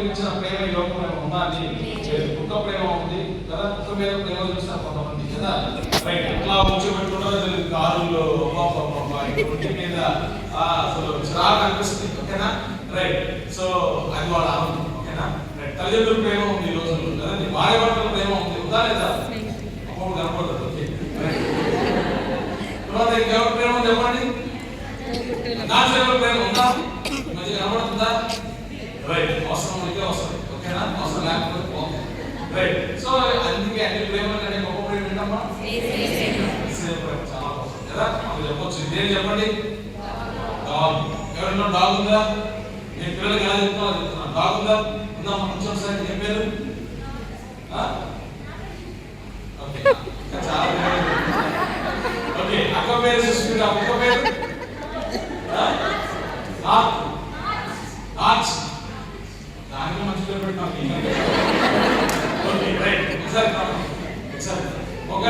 మించిన ప్రేమ ఈ లోకంలో ఉందా అని కుక్క ప్రేమ ఉంది కదా, కుక్క మీద ప్రేమ చూస్తారు కొంతమంది కదా, రైట్. ఇట్లా కూర్చోబెట్టుకుంటారో తెలియదు కారులో ఇంటి మీద అసలు చిరాకు అనిపిస్తుంది. ఓకేనా, రైట్. సో అది వాళ్ళ ఆనందం. ఓకేనా, రైట్. తల్లిదండ్రుల ప్రేమ ఉంది ఈ రోజుల్లో కదా, భార్య భర్తల ప్రేమ ఉంది, ఉందా లేదా? అప్పుడు కనపడదు. ఓకే, తర్వాత ఇంకెవరి ప్రేమ చెప్పండి. నా ప్రేమ ఉందా? మంచిగా కనపడుతుందా? రైట్. అవసరం అయితే వస్తుంది. ఓకేనా, అవసరం లేకపోతే పోతుంది. రైట్. సో అందుకే అన్ని ప్రేమలు కంటే గొప్ప ప్రేమ ఏంటమ్మా? ప్రేమ చాలా అవసరం కదా. మనం చెప్పొచ్చు ఇదేం చెప్పండి, డాగ్. ఎవరైనా డాగ్ ఉందా? నేను పిల్లలకి ఎలా చెప్తున్నా, డాగ్ ఉందా? ఉందా? మంచి ఒకసారి ఏం పేరు? ఓకే, చాలా ఓకే. అక్క పేరు సుస్మిత, అక్క పేరు నాచ్.